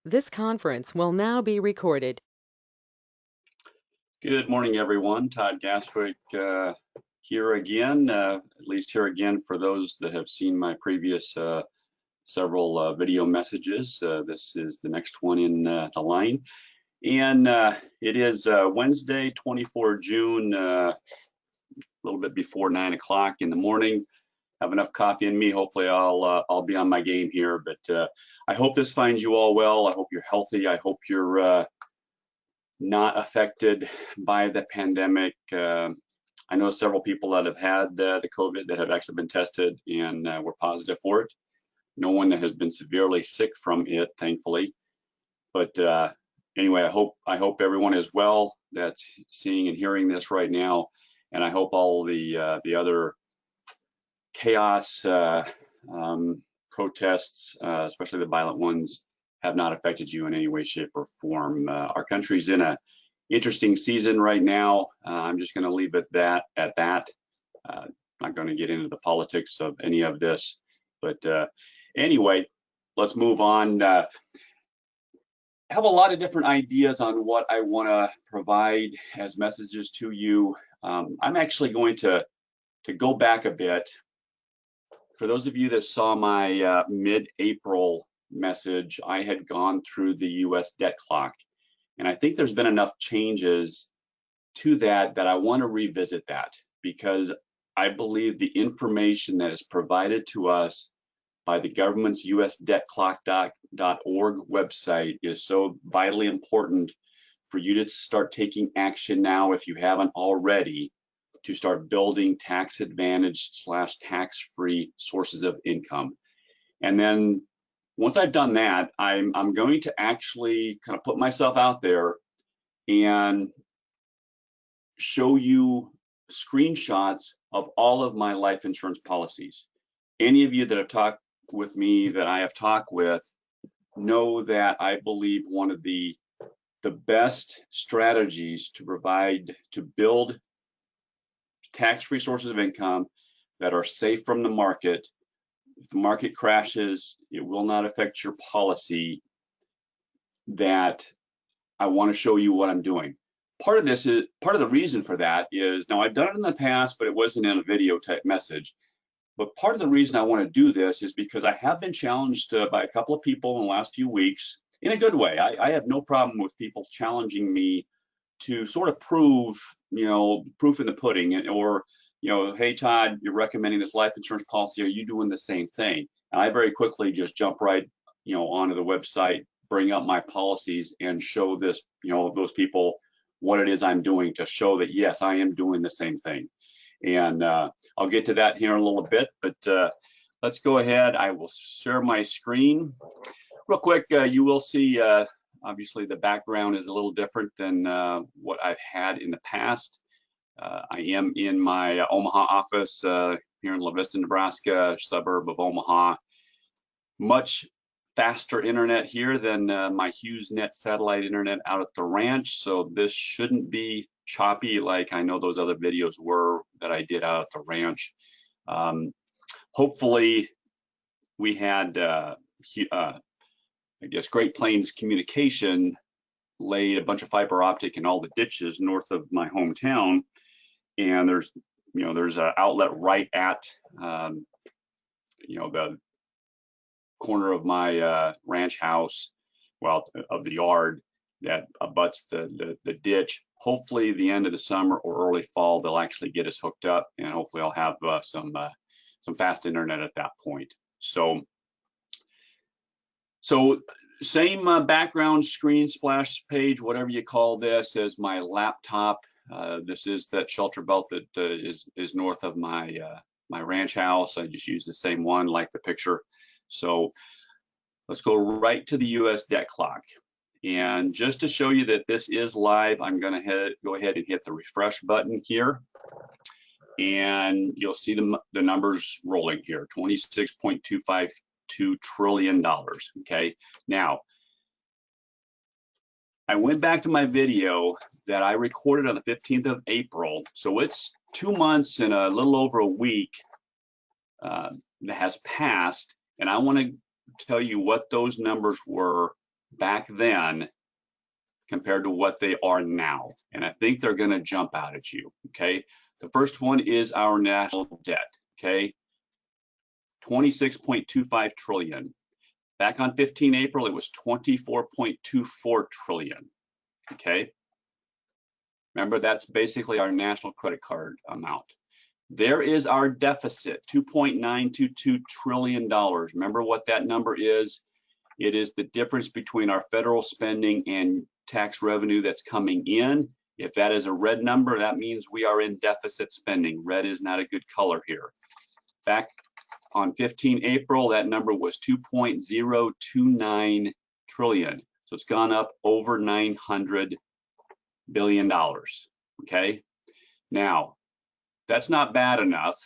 This conference will now be recorded. Good morning, everyone. Todd Gaswick here again, at least here again for those that have seen my previous several video messages. This is the next one in the line. And it is Wednesday, 24 June, a little bit before 9 o'clock in the morning. Have enough coffee in me. Hopefully I'll be on my game here, but I hope this finds you all well. I hope you're healthy. I hope you're not affected by the pandemic. I know several people that have had the COVID that have actually been tested and were positive for it. No one that has been severely sick from it, thankfully. But anyway, I hope everyone is well that's seeing and hearing this right now, and I hope all the other chaos protests, especially the violent ones, have not affected you in any way, shape, or form. Our country's in an interesting season right now. I'm just going to leave it at that. Not going to get into the politics of any of this, but anyway, let's move on. I have a lot of different ideas on what I want to provide as messages to you. I'm actually going to go back a bit. For those of you that saw my mid-April message, I had gone through the US debt clock, and I think there's been enough changes to that I want to revisit that, because I believe the information that is provided to us by the government's usdebtclock.org website is so vitally important for you to start taking action now, if you haven't already, to start building tax advantaged / tax-free sources of income. And then once I've done that, I'm going to actually kind of put myself out there and show you screenshots of all of my life insurance policies. Any of you that have talked with me, that I have talked with, know that I believe one of the best strategies to build tax-free sources of income that are safe from the market. If the market crashes, it will not affect your policy. That I want to show you what I'm doing. Part of the reason for that is, now I've done it in the past, but it wasn't in a video type message. But part of the reason I want to do this is because I have been challenged by a couple of people in the last few weeks in a good way. I have no problem with people challenging me to sort of prove, proof in the pudding, or, hey, Todd, you're recommending this life insurance policy. Are you doing the same thing? And I very quickly just jump right, onto the website, bring up my policies and show this, those people what it is I'm doing, to show that, yes, I am doing the same thing. And I'll get to that here in a little bit, but let's go ahead. I will share my screen real quick. You will see, obviously the background is a little different than what I've had in the past. I am in my Omaha office here in La Vista, Nebraska, suburb of Omaha. Much faster internet here than my HughesNet satellite internet out at the ranch, so this shouldn't be choppy like I know those other videos were that I did out at the ranch. Hopefully we had I guess Great Plains Communication laid a bunch of fiber optic in all the ditches north of my hometown, and there's an outlet right at the corner of my ranch house, well, of the yard, that abuts the ditch. Hopefully the end of the summer or early fall, they'll actually get us hooked up, and hopefully I'll have some fast internet at that point. So same background screen splash page, whatever you call this, as my laptop. This is that shelter belt that is north of my my ranch house. I just use the same one, like the picture. So let's go right to the US debt clock. And just to show you that this is live, I'm going to go ahead and hit the refresh button here. And you'll see the numbers rolling here, $26.252 trillion. Okay, now I went back to my video that I recorded on the 15th of April. So it's 2 months and a little over a week that has passed. And I want to tell you what those numbers were back then compared to what they are now. And I think they're going to jump out at you, okay? The first one is our national debt, okay? 26.25 trillion. Back on 15 April, it was 24.24 trillion, okay? Remember, that's basically our national credit card amount. There is our deficit, $2.922 trillion. Remember what that number is? It is the difference between our federal spending and tax revenue that's coming in. If that is a red number, that means we are in deficit spending. Red is not a good color here. Back on 15 April, that number was 2.029 trillion. So it's gone up over $900 billion, okay? Now, that's not bad enough.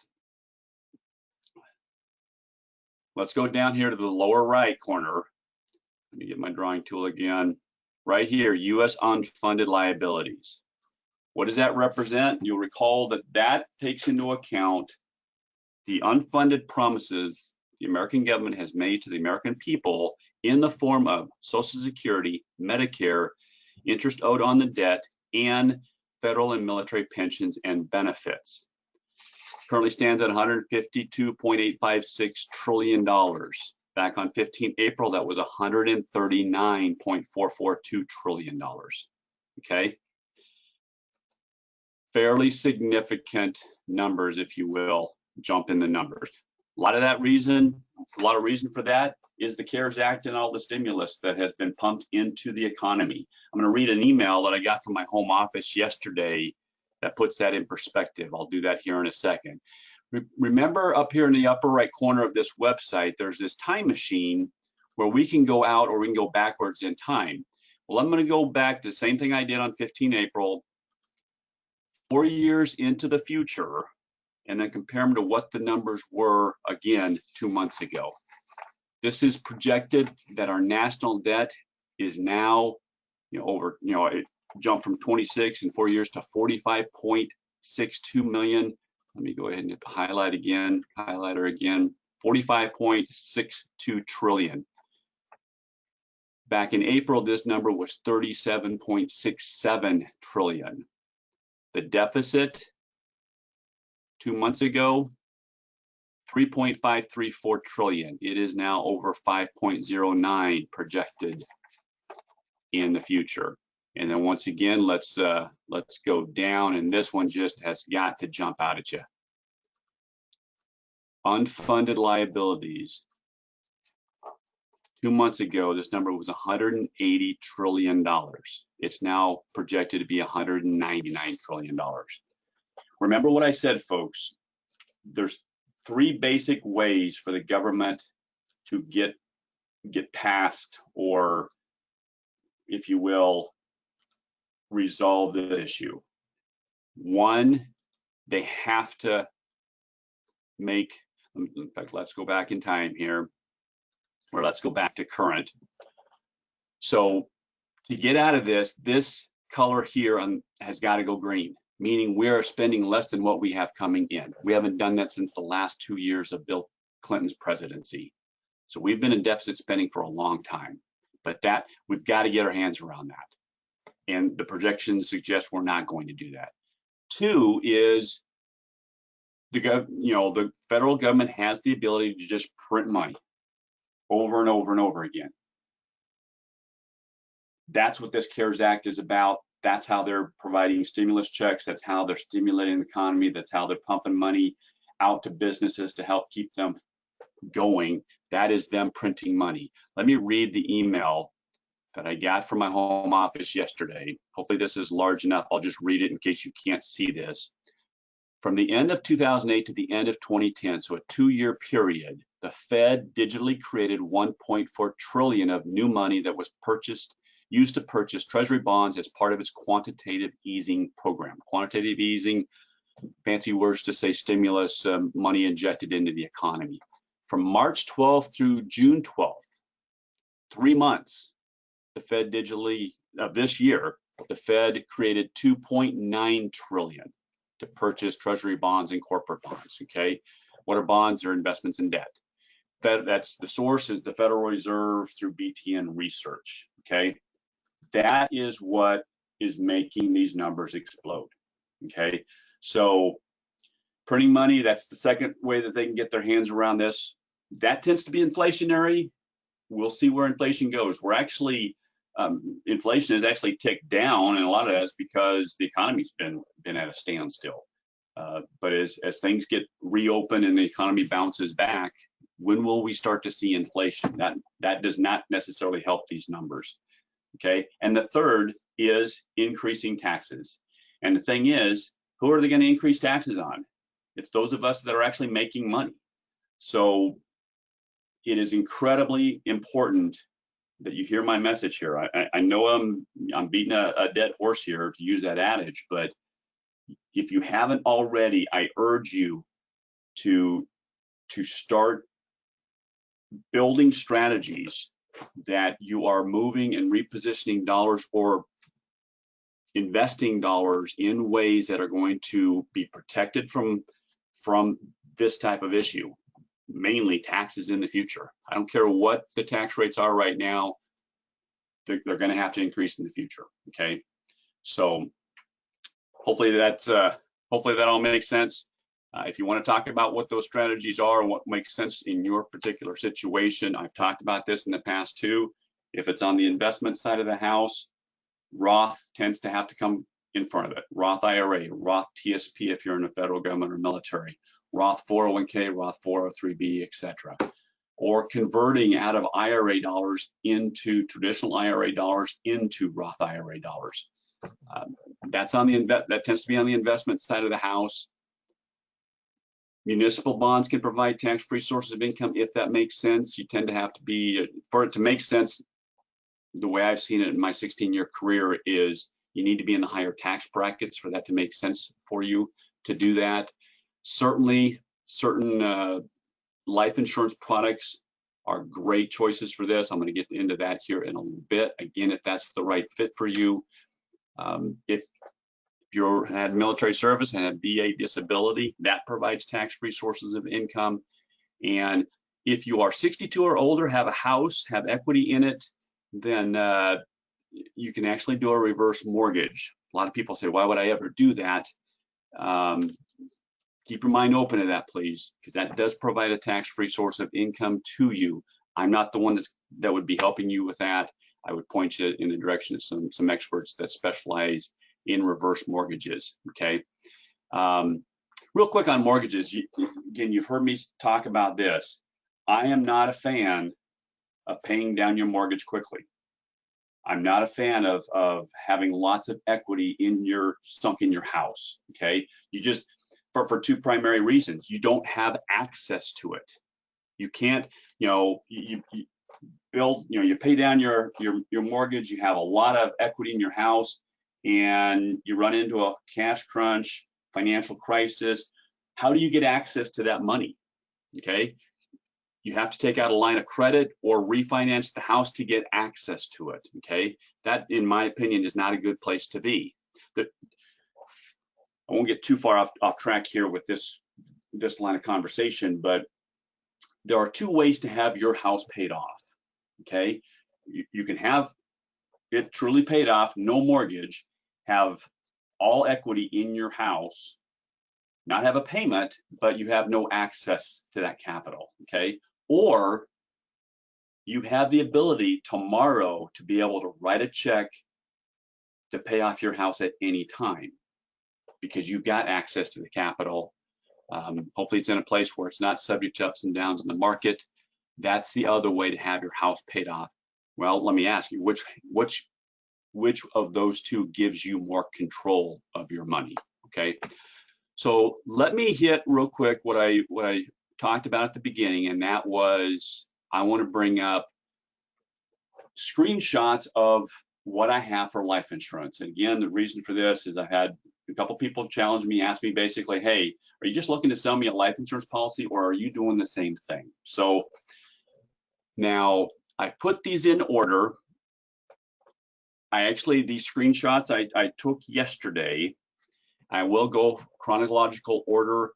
Let's go down here to the lower right corner. Let me get my drawing tool again. Right here, US unfunded liabilities. What does that represent? You'll recall that that takes into account the unfunded promises the American government has made to the American people in the form of Social Security, Medicare, interest owed on the debt, and federal and military pensions and benefits. Currently stands at $152.856 trillion. Back on 15 April, that was $139.442 trillion, okay? Fairly significant numbers, if you will, jump in the numbers. A lot of reason for that is the CARES Act and all the stimulus that has been pumped into the economy. I'm going to read an email that I got from my home office yesterday that puts that in perspective. I'll do that here in a second. Remember up here in the upper right corner of this website, there's this time machine where we can go out or we can go backwards in time. Well, I'm going to go back to the same thing I did on 15 April, 4 years into the future, and then compare them to what the numbers were again 2 months ago. This is projected that our national debt is now, it jumped from 26 in 4 years to 45.62 million. Let me go ahead and hit the highlighter again, 45.62 trillion. Back in April, this number was 37.67 trillion. The deficit 2 months ago, 3.534 trillion. It is now over 5.09 projected in the future. And then once again, let's go down, and this one just has got to jump out at you. Unfunded liabilities. 2 months ago, this number was $180 trillion. It's now projected to be $199 trillion. Remember what I said, folks. There's 3 basic ways for the government to get past, or if you will, resolve the issue. One, they have to make, in fact, let's go back in time here, or let's go back to current. So to get out of this color here has got to go green, meaning we are spending less than what we have coming in. We haven't done that since the last 2 years of Bill Clinton's presidency. So we've been in deficit spending for a long time, but that we've got to get our hands around that. And the projections suggest we're not going to do that. 2 is the federal government has the ability to just print money over and over and over again. That's what this CARES Act is about. That's how they're providing stimulus checks. That's how they're stimulating the economy. That's how they're pumping money out to businesses to help keep them going. That is them printing money. Let me read the email that I got from my home office yesterday. Hopefully this is large enough. I'll just read it in case you can't see this. From the end of 2008 to the end of 2010, so a 2-year period, the Fed digitally created 1.4 trillion of new money that was used to purchase Treasury bonds as part of its quantitative easing program. Quantitative easing, fancy words to say stimulus, money injected into the economy. From March 12th through June 12th, 3 months, the Fed digitally, this year, the Fed created 2.9 trillion to purchase Treasury bonds and corporate bonds, okay? What are bonds? They're investments in debt. That's the source is the Federal Reserve through BTN Research, okay? That is what is making these numbers explode, okay? So printing money, that's the second way that they can get their hands around this. That tends to be inflationary. We'll see where inflation goes. We're actually, inflation has actually ticked down, and a lot of that's because the economy's been at a standstill. But as things get reopened and the economy bounces back, when will we start to see inflation? That does not necessarily help these numbers, okay? And the third is increasing taxes. And the thing is, who are they going to increase taxes on? It's those of us that are actually making money. So it is incredibly important that you hear my message here. I know I'm beating a dead horse here, to use that adage, but if you haven't already, I urge you to start building strategies that you are moving and repositioning dollars or investing dollars in ways that are going to be protected from this type of issue, mainly taxes in the future. I don't care what the tax rates are right now, they're going to have to increase in the future, okay? So hopefully that all makes sense. If you want to talk about what those strategies are and what makes sense in your particular situation, I've talked about this in the past too. If it's on the investment side of the house, Roth tends to have to come in front of it. Roth IRA, Roth TSP if you're in the federal government or military, Roth 401k, Roth 403b, etc. Or converting out of IRA dollars into traditional IRA dollars into Roth IRA dollars. That's on the that tends to be on the investment side of the house. Municipal bonds can provide tax-free sources of income if that makes sense. You tend to have to be, for it to make sense, the way I've seen it in my 16-year career is you need to be in the higher tax brackets for that to make sense for you to do that. Certainly, certain life insurance products are great choices for this. I'm going to get into that here in a little bit. Again, if that's the right fit for you. If you had military service and a VA disability, that provides tax-free sources of income. And if you are 62 or older, have a house, have equity in it, then you can actually do a reverse mortgage. A lot of people say, why would I ever do that? Keep your mind open to that, please, because that does provide a tax-free source of income to you. I'm not the one that would be helping you with that. I would point you in the direction of some experts that specialize in reverse mortgages, okay? Real quick on mortgages, again, you've heard me talk about this. I am not a fan of paying down your mortgage quickly. I'm not a fan of having lots of equity sunk in your house, okay? You just, for two primary reasons. You don't have access to it. You can't, you build, you pay down your mortgage, you have a lot of equity in your house, and you run into a cash crunch, financial crisis. How do you get access to that money? Okay, you have to take out a line of credit or refinance the house to get access to it. Okay, that, in my opinion, is not a good place to be. I won't get too far off track here with this line of conversation, but there are two ways to have your house paid off. Okay, you can have it truly paid off, no mortgage, have all equity in your house, not have a payment, but you have no access to that capital, okay? Or you have the ability tomorrow to be able to write a check to pay off your house at any time because you've got access to the capital. Hopefully it's in a place where it's not subject to ups and downs in the market. That's the other way to have your house paid off. Well, let me ask you, which of those two gives you more control of your money? Okay, so let me hit real quick what I talked about at the beginning, and that was I want to bring up screenshots of what I have for life insurance. And again, the reason for this is I had a couple people challenge me, ask me basically, hey, are you just looking to sell me a life insurance policy, or are you doing the same thing? So now I put these in order. These screenshots I took yesterday. I will go chronological order,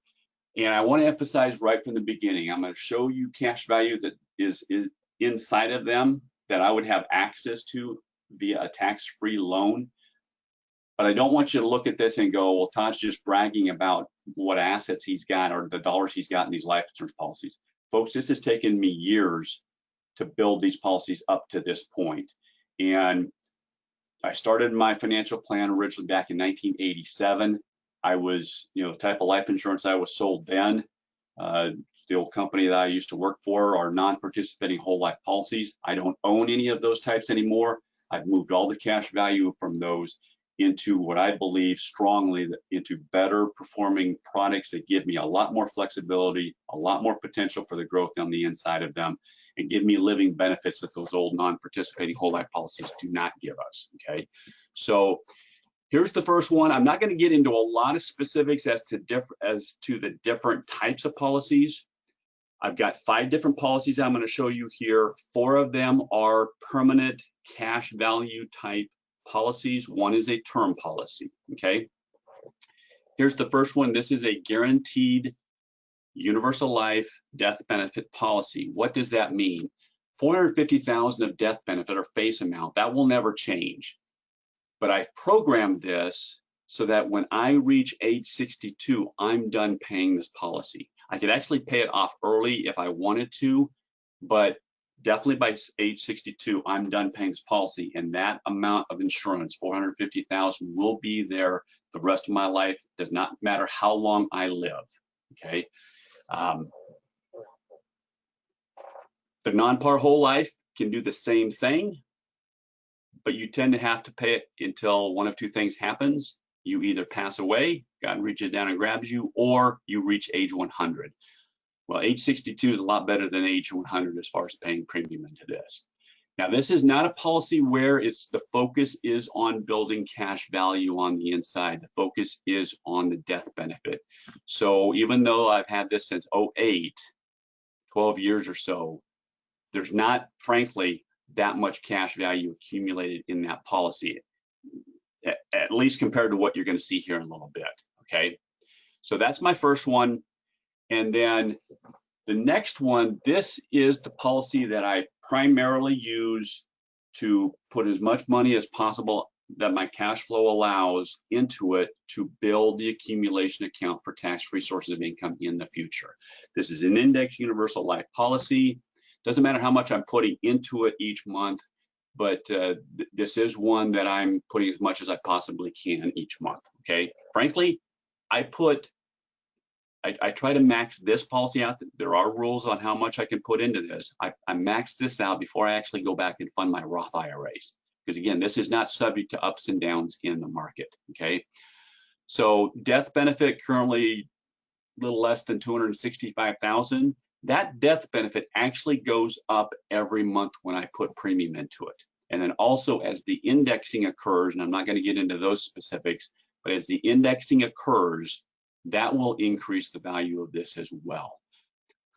and I want to emphasize right from the beginning, I'm going to show you cash value that is inside of them. that I would have access to via a tax-free loan. But I don't want you to look at this and go, well, Todd's just bragging about what assets he's got or the dollars he's got in these life insurance policies. Folks, this has taken me years to build these policies up to this point. And I started my financial plan originally back in 1987. I was, the type of life insurance I was sold then, the old company that I used to work for, are non-participating whole life policies. I don't own any of those types anymore. I've moved all the cash value from those into what I believe strongly into better performing products that give me a lot more flexibility, a lot more potential for the growth on the inside of them, and give me living benefits that those old non-participating whole life policies do not give us, okay? So here's the first one. I'm not going to get into a lot of specifics as to the different types of policies. I've got 5 different policies I'm going to show you here. 4 of them are permanent cash value type policies. 1 is a term policy, okay? Here's the first one. This is a guaranteed universal life death benefit policy. What does that mean? $450,000 of death benefit or face amount, that will never change. But I've programmed this so that when I reach age 62, I'm done paying this policy. I could actually pay it off early if I wanted to, but definitely by age 62, I'm done paying this policy, and that amount of insurance, $450,000, will be there the rest of my life. Does not matter how long I live, okay? The non-par whole life can do the same thing, but you tend to have to pay it until one of 2 things happens. You either pass away, God reaches down and grabs you, or you reach age 100. Well, age 62 is a lot better than age 100 as far as paying premium into this. Now, this is not a policy where the focus is on building cash value on the inside. The focus is on the death benefit. So even though I've had this since 2008, 12 years or so, there's not, frankly, that much cash value accumulated in that policy, at least compared to what you're going to see here in a little bit, okay? So that's my first one. And then the next one, this is the policy that I primarily use to put as much money as possible that my cash flow allows into it to build the accumulation account for tax-free sources of income in the future. This is an index universal life policy. Doesn't matter how much I'm putting into it each month, but this is one that I'm putting as much as I possibly can each month, okay? Frankly, I try to max this policy out. There are rules on how much I can put into this. I max this out before I actually go back and fund my Roth IRAs. Because again, this is not subject to ups and downs in the market, okay? So death benefit currently a little less than $265,000. That death benefit actually goes up every month when I put premium into it. And then also as the indexing occurs, and I'm not going to get into those specifics, but as the indexing occurs, that will increase the value of this as well.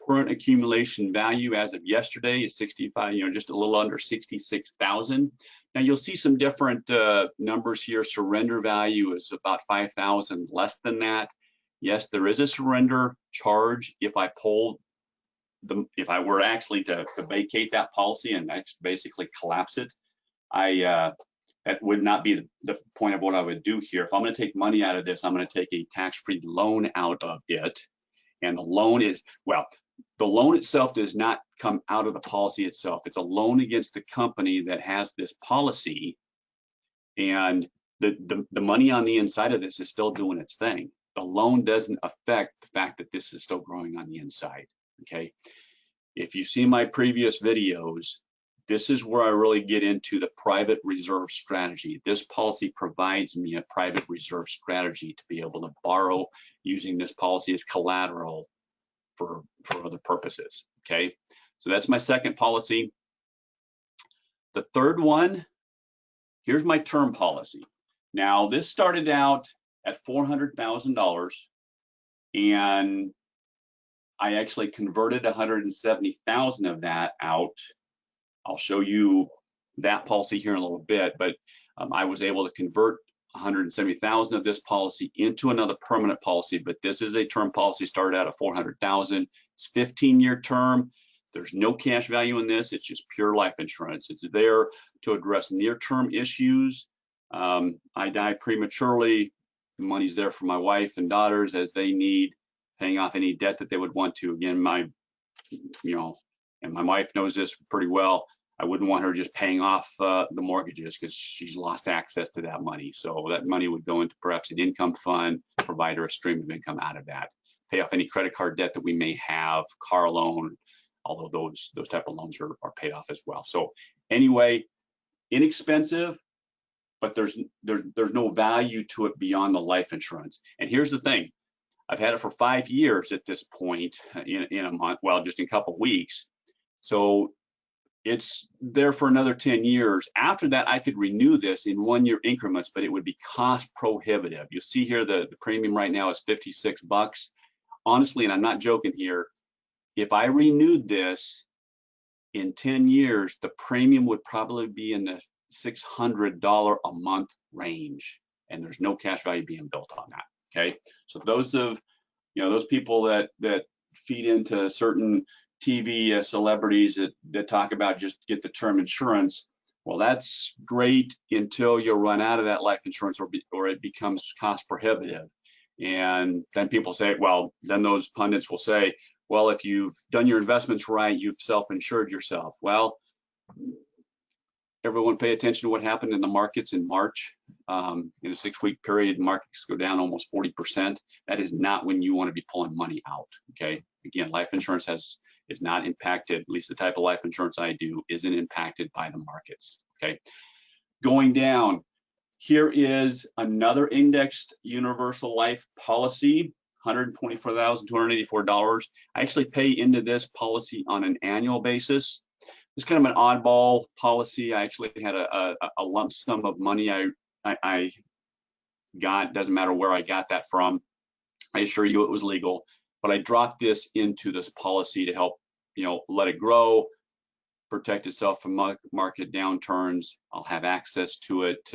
Current accumulation value as of yesterday is 65, just a little under 66,000. Now you'll see some different numbers here. Surrender value is about 5,000 less than that. Yes, there is a surrender charge if I if I were actually to vacate that policy and basically collapse it. That would not be the point of what I would do here. If I'm going to take money out of this, I'm going to take a tax-free loan out of it. And the loan is, well, the loan itself does not come out of the policy itself. It's a loan against the company that has this policy. And the money on the inside of this is still doing its thing. The loan doesn't affect the fact that this is still growing on the inside, okay? If you see my previous videos, this is where I really get into the private reserve strategy. This policy provides me a private reserve strategy to be able to borrow using this policy as collateral for other purposes, okay? So that's my second policy. The third one, here's my term policy. Now, this started out at $400,000, and I actually converted 170,000 of that out. I'll show you that policy here in a little bit, but I was able to convert 170,000 of this policy into another permanent policy, but this is a term policy, started out at 400,000. It's 15-year term. There's no cash value in this. It's just pure life insurance. It's there to address near-term issues. I die prematurely. The money's there for my wife and daughters as they need, paying off any debt that they would want to. Again, and my wife knows this pretty well. I wouldn't want her just paying off the mortgages because she's lost access to that money. So that money would go into perhaps an income fund, provide her a stream of income out of that, pay off any credit card debt that we may have, car loan, although those type of loans are paid off as well. So anyway, inexpensive, but there's no value to it beyond the life insurance. And here's the thing, I've had it for 5 years at this point in a month, well, just in a couple of weeks. So it's there for another 10 years. After that, I could renew this in 1-year increments, but it would be cost prohibitive. You'll see here the premium right now is $56. Honestly, and I'm not joking here, if I renewed this in 10 years, the premium would probably be in the $600 a month range, and there's no cash value being built on that. Okay, so those people that feed into certain TV celebrities that talk about just get the term insurance, well, that's great until you run out of that life insurance or it becomes cost prohibitive. And then people say, well, then those pundits will say, well, if you've done your investments right, you've self-insured yourself. Well, everyone pay attention to what happened in the markets in March. In a 6-week period, markets go down almost 40%. That is not when you want to be pulling money out, okay? Again, life insurance is not impacted, at least the type of life insurance I do isn't impacted by the markets, okay? Going down, here is another indexed universal life policy, $124,284. I actually pay into this policy on an annual basis. It's kind of an oddball policy. I actually had a lump sum of money I got, doesn't matter where I got that from. I assure you it was legal, but I dropped this into this policy to help, let it grow, protect itself from market downturns. I'll have access to it,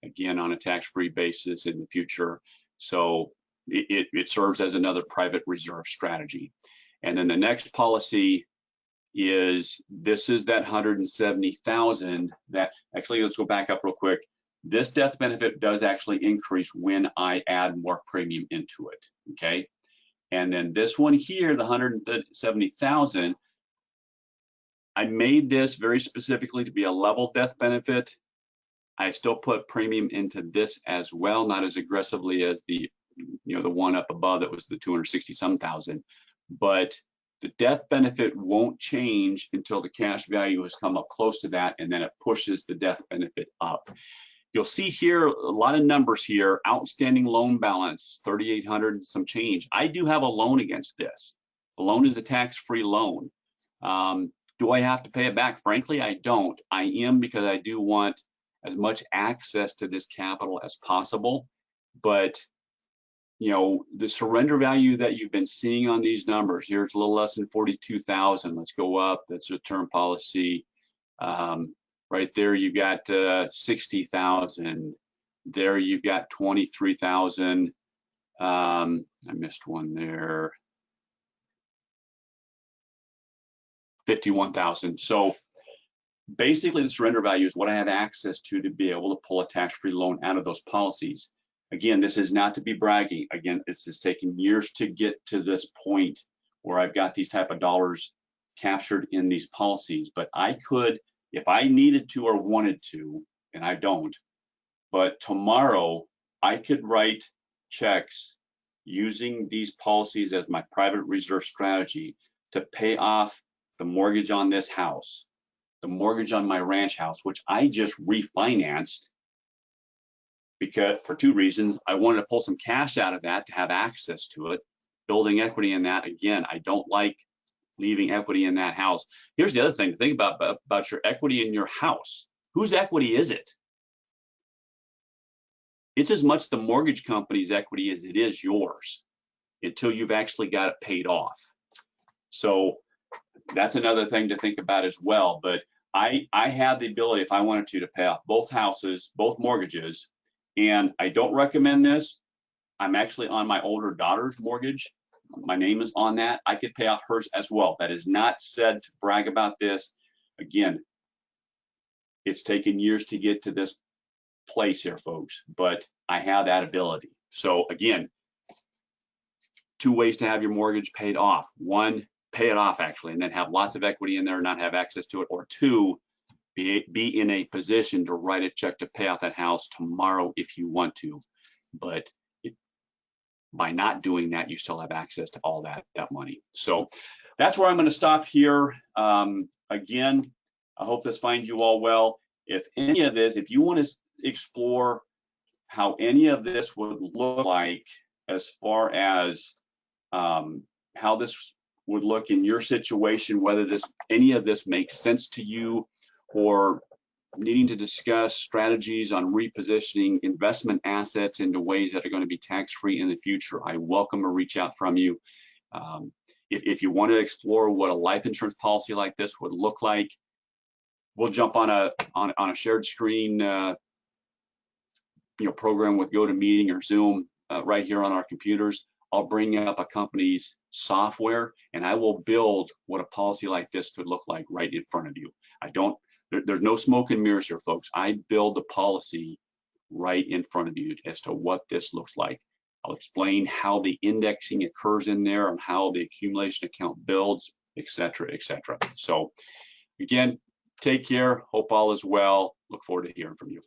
again, on a tax-free basis in the future. So it serves as another private reserve strategy. And then the next policy is that 170,000 that actually, let's go back up real quick. This death benefit does actually increase when I add more premium into it, okay? And then this one here, the 170,000, I made this very specifically to be a level death benefit. I still put premium into this as well, not as aggressively as the one up above that was the 260-some thousand, but the death benefit won't change until the cash value has come up close to that, and then it pushes the death benefit up. You'll see here a lot of numbers here. Outstanding loan balance, 3,800 and some change. I do have a loan against this. The loan is a tax-free loan. Do I have to pay it back? Frankly, I don't. I am, because I do want as much access to this capital as possible. But the surrender value that you've been seeing on these numbers, here's a little less than 42,000. Let's go up. That's a term policy. Right there, you've got 60,000. There, you've got 23,000. I missed one there. 51,000. So basically, the surrender value is what I have access to be able to pull a tax-free loan out of those policies. Again, this is not to be bragging. Again, this is taking years to get to this point where I've got these type of dollars captured in these policies. But I could, if I needed to or wanted to, and I don't, but tomorrow I could write checks using these policies as my private reserve strategy to pay off the mortgage on this house, the mortgage on my ranch house, which I just refinanced, because for 2 reasons. I wanted to pull some cash out of that to have access to it, building equity in that. Again, I don't like leaving equity in that house. Here's the other thing to think about your equity in your house. Whose equity is it? It's as much the mortgage company's equity as it is yours until you've actually got it paid off. So that's another thing to think about as well. But I have the ability, if I wanted to pay off both houses, both mortgages. And I don't recommend this. I'm actually on my older daughter's mortgage, My name is on that. I could pay off hers as well. That is not said to brag about this. Again, it's taken years to get to this place here, folks, but I have that ability. So again, 2 ways to have your mortgage paid off. 1, pay it off actually, and then have lots of equity in there and not have access to it. Or 2, be in a position to write a check to pay off that house tomorrow if you want to. But by not doing that, you still have access to all that money. So that's where I'm going to stop here. Again, I hope this finds you all well. If any of this, if you want to explore how any of this would look like as far as how this would look in your situation, whether any of this makes sense to you, or needing to discuss strategies on repositioning investment assets into ways that are going to be tax-free in the future, I welcome a reach out from you. If you want to explore what a life insurance policy like this would look like, we'll jump on a shared screen program with GoToMeeting or Zoom right here on our computers. I'll bring up a company's software and I will build what a policy like this could look like right in front of you. There's no smoke and mirrors here, folks. I build the policy right in front of you as to what this looks like. I'll explain how the indexing occurs in there and how the accumulation account builds, et cetera, et cetera. So again, take care. Hope all is well. Look forward to hearing from you.